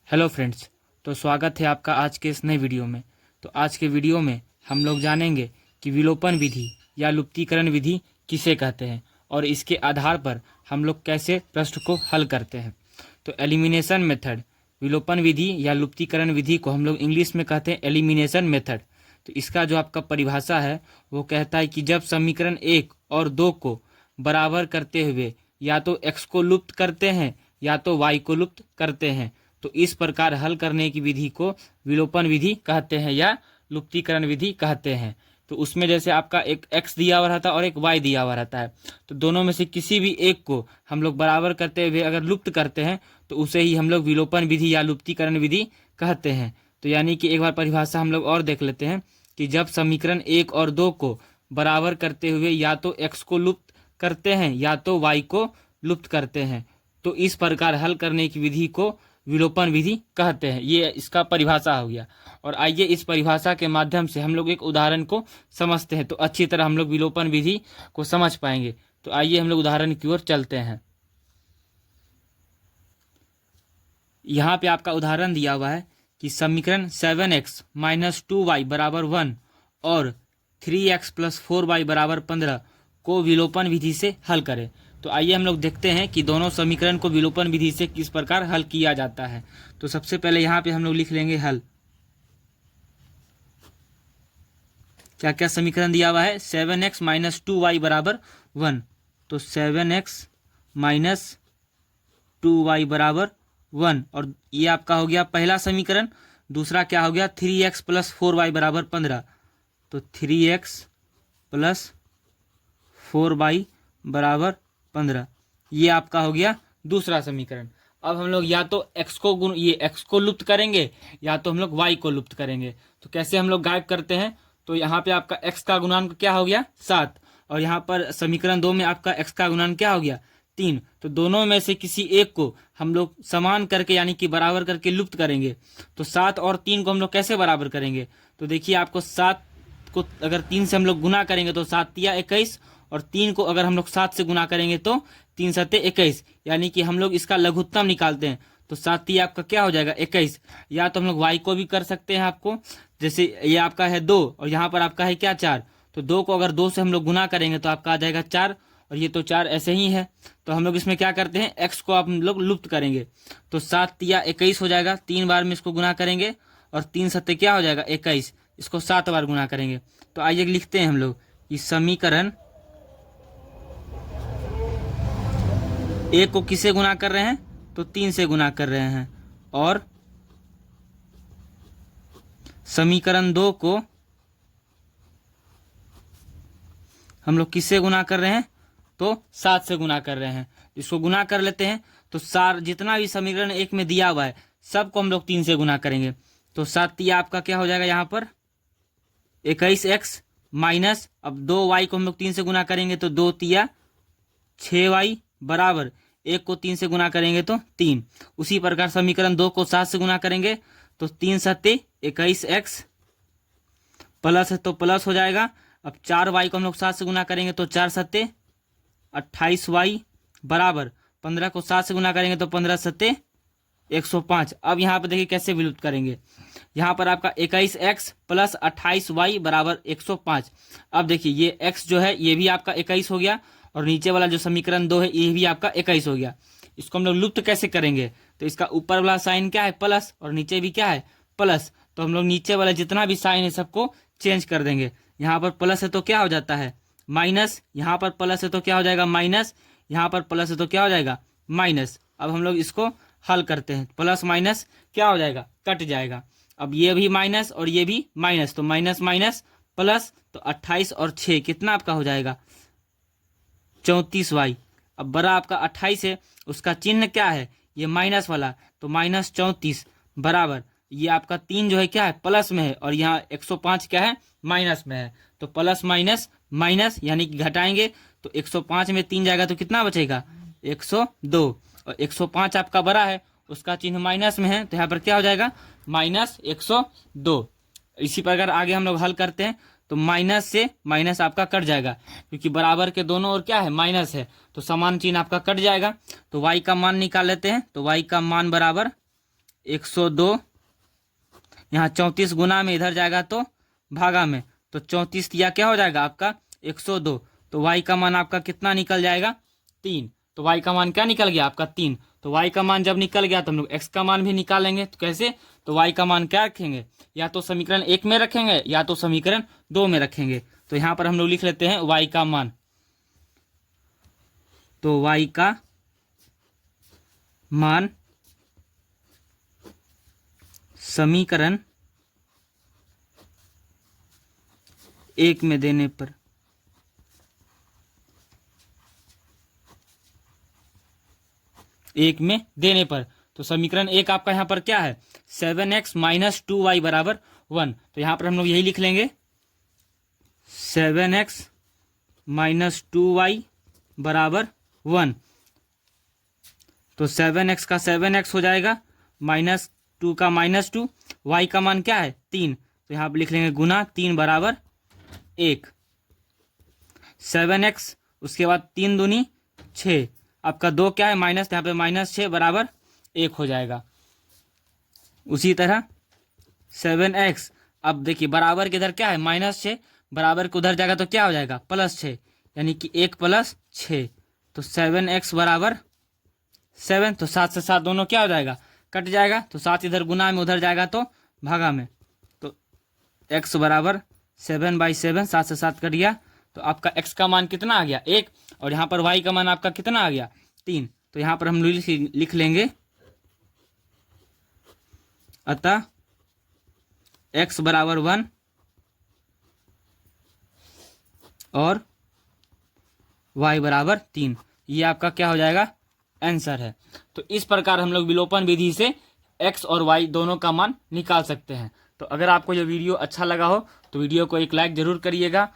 Hello friends. तो स्वागत है आपका आज के इस नए वीडियो में। तो आज के वीडियो में हम लोग जानेंगे कि विलोपन विधि या लुप्तीकरण विधि किसे कहते हैं और इसके आधार पर हम लोग कैसे प्रश्न को हल करते हैं। तो एलिमिनेशन मेथड, विलोपन विधि या लुप्तीकरण विधि को हम लोग इंग्लिश में कहते हैं एलिमिनेशन मेथड। तो इसका जो आपका परिभाषा है वो कहता है कि जब समीकरण 1 और 2 को बराबर करते हुए या तो x को लुप्त करते हैं या तो y को लुप्त करते हैं तो इस प्रकार हल करने की विधि को विलोपन विधि कहते हैं या लुप्तीकरण विधि कहते हैं। तो उसमें जैसे आपका एक x दिया हुआ रहता है और एक y दिया हुआ रहता है, तो दोनों में से किसी भी एक को हम लोग बराबर करते हुए अगर लुप्त करते हैं तो उसे ही हम लोग विलोपन विधि या लुप्तीकरण विधि कहते हैं। तो यानी कि एक बार परिभाषा हम लोग और देख लेते हैं कि जब समीकरण 1 और 2 को बराबर करते हुए या तो x को लुप्त करते हैं या तो y को लुप्त करते हैं तो इस प्रकार हल करने की विधि को विलोपन विधि कहते हैं। ये इसका परिभाषा हो गया। और आइए इस परिभाषा के माध्यम से हम लोग एक उदाहरण को समझते हैं तो अच्छी तरह हम लोग विलोपन विधि को समझ पाएंगे। तो आइए हम लोग उदाहरण की ओर चलते हैं। यहाँ पे आपका उदाहरण दिया हुआ है कि समीकरण 7x - 2y = 1 और 3x + 4y = 15 को विलोपन विधि से हल करें। तो आइए हम लोग देखते हैं कि दोनों समीकरण को विलोपन विधि से किस प्रकार हल किया जाता है। तो सबसे पहले यहाँ पे हम लोग लिख लेंगे हल। क्या क्या समीकरण दिया हुआ है? 7x - 2y = 1, तो 7x - 2y = 1 और ये आपका हो गया पहला समीकरण। दूसरा क्या हो गया? 3x + 4y = 15, तो 3x + 4y = 15, ये आपका हो गया दूसरा समीकरण। अब हम लोग या तो x को लुप्त करेंगे या तो हम लोग y को लुप्त करेंगे। तो कैसे हम लोग गायब करते हैं? तो यहाँ पे आपका x का गुणांक क्या हो गया? 7, और यहाँ पर समीकरण 2 में आपका x का गुणांक क्या हो गया? 3। तो दोनों में से किसी एक को हम लोग समान करके यानी कि बराबर करके लुप्त करेंगे। तो 7 और 3 को हम लोग कैसे बराबर करेंगे? तो देखिए आपको 7 को अगर 3 से हम लोग गुना करेंगे तो 7 × 21, और 3 को अगर हम लोग 7 से गुना करेंगे तो 3 × 7 = 21, यानी कि हम लोग इसका लघुत्तम निकालते हैं। तो 7 × आपका क्या हो जाएगा? 21। या तो हम लोग y को भी कर सकते हैं आपको, जैसे ये आपका है 2 और यहाँ पर आपका है क्या? 4। तो 2 को अगर 2 से हम लोग गुना करेंगे तो आपका आ जाएगा 4, और ये तो 4 ऐसे ही है। तो हम लोग इसमें क्या करते हैं? x को आप लोग लुप्त करेंगे। तो 7 × 21 हो जाएगा, 3 बार में इसको गुना करेंगे, और 3 × 7 क्या हो जाएगा? 21। इसको 7 बार गुना करेंगे। तो आइए लिखते हैं हम लोग कि समीकरण 1 को किससे गुना कर रहे हैं? तो 3 से गुना कर रहे हैं, और समीकरण 2 को हम लोग किससे गुना कर रहे हैं? तो 7 से गुना कर रहे हैं। इसको गुना कर लेते हैं। तो सार जितना भी समीकरण 1 में दिया हुआ है सबको हम लोग 3 से गुना करेंगे। तो 7 × आपका क्या हो जाएगा? यहाँ पर 21x माइनस, अब 2y को हम लोग 3 से गुना करेंगे तो 2 × 6y बराबर 1 को 3 से गुना करेंगे तो 3। उसी प्रकार समीकरण 2 को 7 से गुना करेंगे तो 3 × 7 = 21x, प्लस है तो प्लस हो जाएगा। अब 4y को हम लोग 7 से गुना करेंगे तो 4 × 7 = 28y बराबर 15 को 7 से गुना करेंगे तो 15 × 7 = 105। अब यहाँ पर देखिए कैसे विलुप्त करेंगे। यहाँ पर आपका 21x + 28y = 105। अब देखिए ये x जो है ये भी आपका 21 हो गया, और नीचे वाला जो समीकरण 2 है ये भी आपका 21 हो गया। इसको हम लोग लुप्त कैसे करेंगे? तो इसका ऊपर वाला साइन क्या है? प्लस, और नीचे भी क्या है? प्लस। तो हम लोग नीचे वाला जितना भी साइन है सबको चेंज कर देंगे। यहाँ पर प्लस है तो क्या हो जाता है? माइनस। यहाँ पर प्लस है तो क्या हो जाएगा? माइनस। यहाँ पर प्लस है तो क्या हो जाएगा? माइनस। अब हम लोग इसको हल करते हैं। प्लस माइनस क्या हो जाएगा? कट जाएगा। अब ये भी माइनस और ये भी माइनस, तो माइनस माइनस प्लस, तो 28 और 6 कितना आपका हो जाएगा? 34y। अब बड़ा आपका 28 है, उसका चिन्ह क्या है? ये माइनस वाला, तो -34 बराबर ये आपका 3 जो है क्या है? प्लस में है, और यहाँ 105 क्या है? माइनस में है। तो प्लस माइनस माइनस यानी कि घटाएंगे तो 105 में 3 जाएगा तो कितना बचेगा? 102, और 105 आपका बड़ा है, उसका चिन्ह माइनस में है, तो यहाँ पर क्या हो जाएगा? -102। इसी प्रकार आगे हम लोग हल करते हैं तो माइनस से माइनस आपका कट जाएगा, क्योंकि बराबर के दोनों ओर क्या है? माइनस है, तो समान चिन्ह आपका कट जाएगा। तो y का मान निकाल लेते हैं। तो y का मान बराबर 102, यहाँ 34 गुना में इधर जाएगा तो भागा में, तो 34 या क्या हो जाएगा आपका 102। तो y का मान आपका कितना निकल जाएगा 3। तो y का मान क्या निकल गया आपका 3। तो y का मान जब निकल गया तो हम लोग x का मान भी निकालेंगे। तो कैसे, तो y का मान क्या रखेंगे, या तो समीकरण 1 में रखेंगे या तो समीकरण 2 में रखेंगे। तो यहाँ पर हम लोग लिख लेते हैं y का मान। तो y का मान समीकरण 1 में देने पर तो समीकरण 1 आपका यहाँ पर क्या है 7x - 2y = 1। तो यहाँ पर हम लोग यही लिख लेंगे 7x - 2y = 1। तो 7x का 7x हो जाएगा, -2 का -2, y का मान क्या है 3। तो यहाँ पर लिख लेंगे गुना 3 = 1। 7x उसके बाद 3 दूनी 6, आपका 2 क्या है माइनस, यहाँ पे -6 = 1 हो जाएगा। उसी तरह 7x, अब देखिए बराबर के इधर क्या है -6, बराबर के उधर जाएगा तो क्या हो जाएगा +6, यानी कि 1 + 6। तो 7x = 7। तो 7 से 7 दोनों क्या हो जाएगा कट जाएगा। तो 7 इधर गुना में उधर जाएगा तो भागा में। तो x = 7/7, 7 से 7 कट गया। तो आपका x का मान कितना आ गया 1, और यहाँ पर y का मान आपका कितना आ गया 3। तो यहाँ पर हम लिख लेंगे अतः x = 1 और y = 3। ये आपका क्या हो जाएगा आंसर है। तो इस प्रकार हम लोग विलोपन विधि से x और y दोनों का मान निकाल सकते हैं। तो अगर आपको ये वीडियो अच्छा लगा हो तो वीडियो को एक लाइक जरूर करिएगा,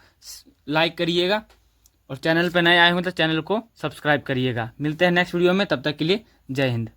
और चैनल पर नए आए हो तो चैनल को सब्सक्राइब करिएगा। मिलते हैं नेक्स्ट वीडियो में, तब तक के लिए जय हिंद।